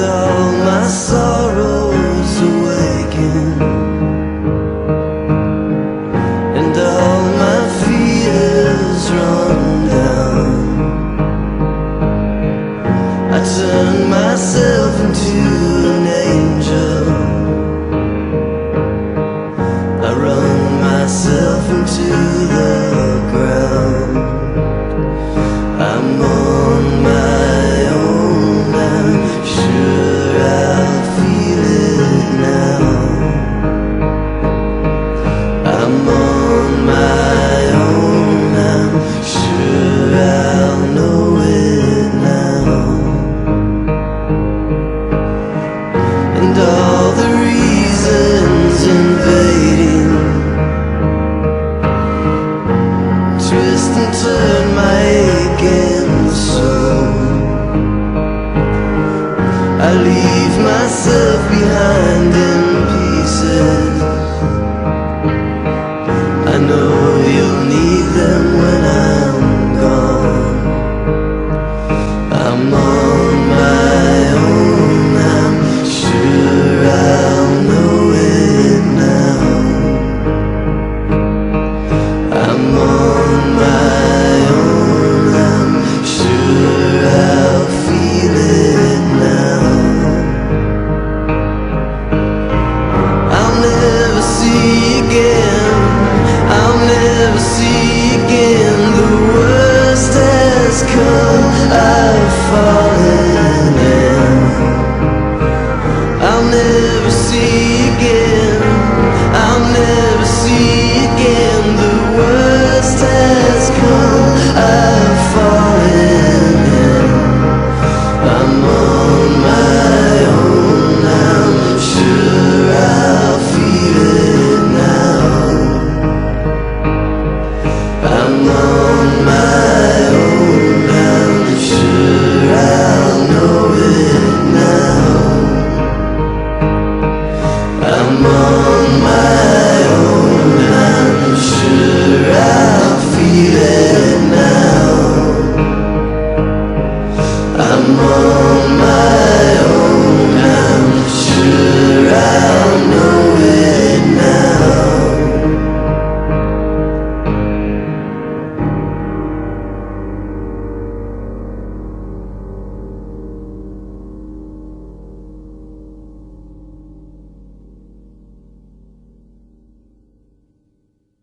all my sorrows awaken, and all my fears run down. I turn myself into an angel, I run myself into the ground. I'm on my own, I'm sure I'll feel it now. I'm on my own, I'm sure I'll know it now. And all the reasons invading twist and turn my aching soul. I leave myself behind in pieces, I know you'll need them when I'm gone.